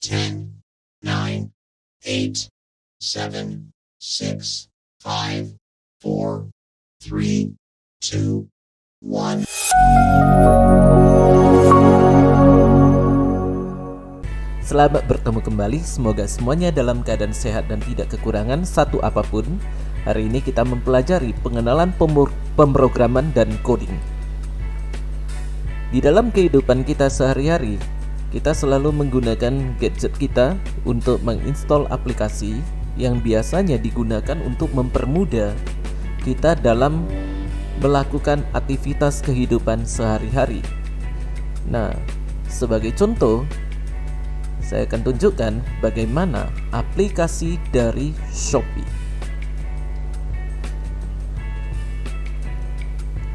10, 9, 8, 7, 6, 5, 4, 3, 2, 1. Selamat bertemu kembali, semoga semuanya dalam keadaan sehat dan tidak kekurangan satu apapun. Hari ini kita mempelajari pengenalan pemrograman dan coding. Di dalam kehidupan kita sehari-hari, kita selalu menggunakan gadget kita untuk menginstal aplikasi yang biasanya digunakan untuk mempermudah kita dalam melakukan aktivitas kehidupan sehari-hari. Nah, sebagai contoh, saya akan tunjukkan bagaimana aplikasi dari Shopee.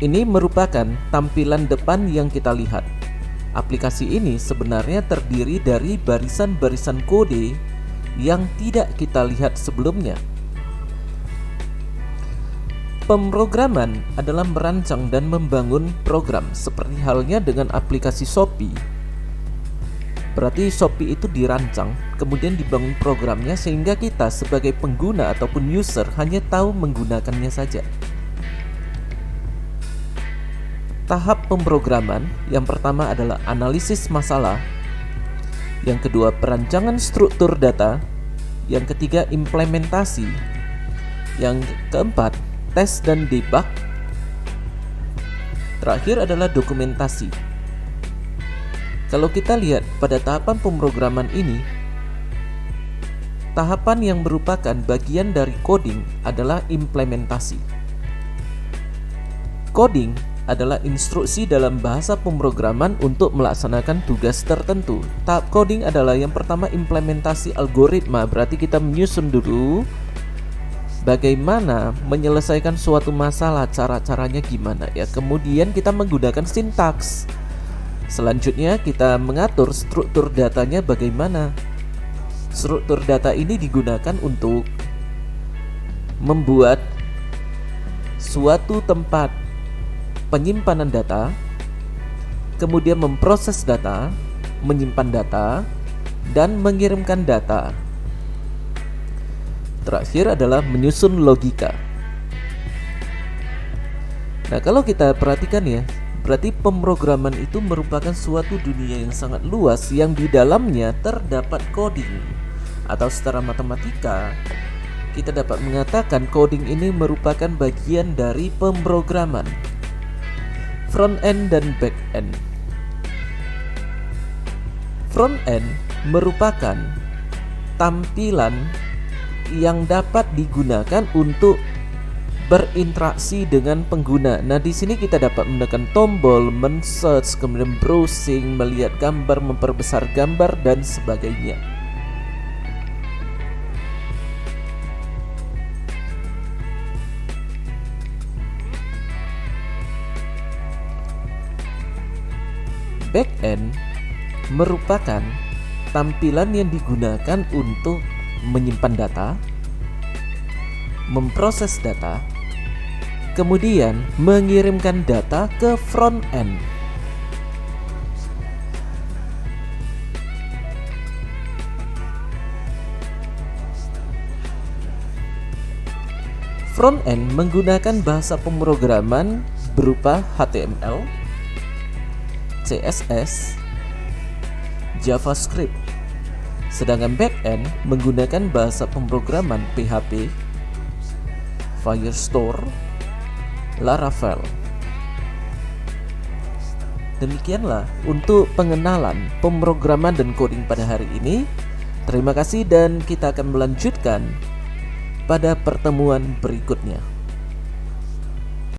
Ini merupakan tampilan depan yang kita lihat. Aplikasi ini sebenarnya terdiri dari barisan-barisan kode yang tidak kita lihat sebelumnya. Pemrograman adalah merancang dan membangun program, seperti halnya dengan aplikasi Shopee. Berarti Shopee itu dirancang, kemudian dibangun programnya sehingga kita sebagai pengguna ataupun user hanya tahu menggunakannya saja. Tahap pemrograman yang pertama adalah analisis masalah, yang kedua perancangan struktur data, yang ketiga implementasi, yang keempat tes dan debug, terakhir adalah dokumentasi. Kalau kita lihat pada tahapan pemrograman ini, tahapan yang merupakan bagian dari coding adalah implementasi. Coding adalah instruksi dalam bahasa pemrograman untuk melaksanakan tugas tertentu. Tahap coding adalah yang pertama implementasi algoritma, berarti kita menyusun dulu bagaimana menyelesaikan suatu masalah, cara-caranya gimana ya. Kemudian kita menggunakan sintaks. Selanjutnya kita mengatur struktur datanya bagaimana. Struktur data ini digunakan untuk membuat suatu tempat penyimpanan data, kemudian memproses data, menyimpan data, dan mengirimkan data. Terakhir adalah menyusun logika. Nah, kalau kita perhatikan ya, berarti pemrograman itu merupakan suatu dunia yang sangat luas yang di dalamnya terdapat coding. Atau secara matematika, kita dapat mengatakan coding ini merupakan bagian dari pemrograman. Front end dan back end. Front end merupakan tampilan yang dapat digunakan untuk berinteraksi dengan pengguna. Nah, di sini kita dapat menekan tombol, men-search, kemudian browsing, melihat gambar, memperbesar gambar, dan sebagainya. Backend merupakan tampilan yang digunakan untuk menyimpan data, memproses data, kemudian mengirimkan data ke front end. Front end menggunakan bahasa pemrograman berupa HTML, CSS, JavaScript. Sedangkan backend menggunakan bahasa pemrograman PHP, Firestore, Laravel. Demikianlah untuk pengenalan pemrograman dan coding pada hari ini. Terima kasih dan kita akan melanjutkan pada pertemuan berikutnya.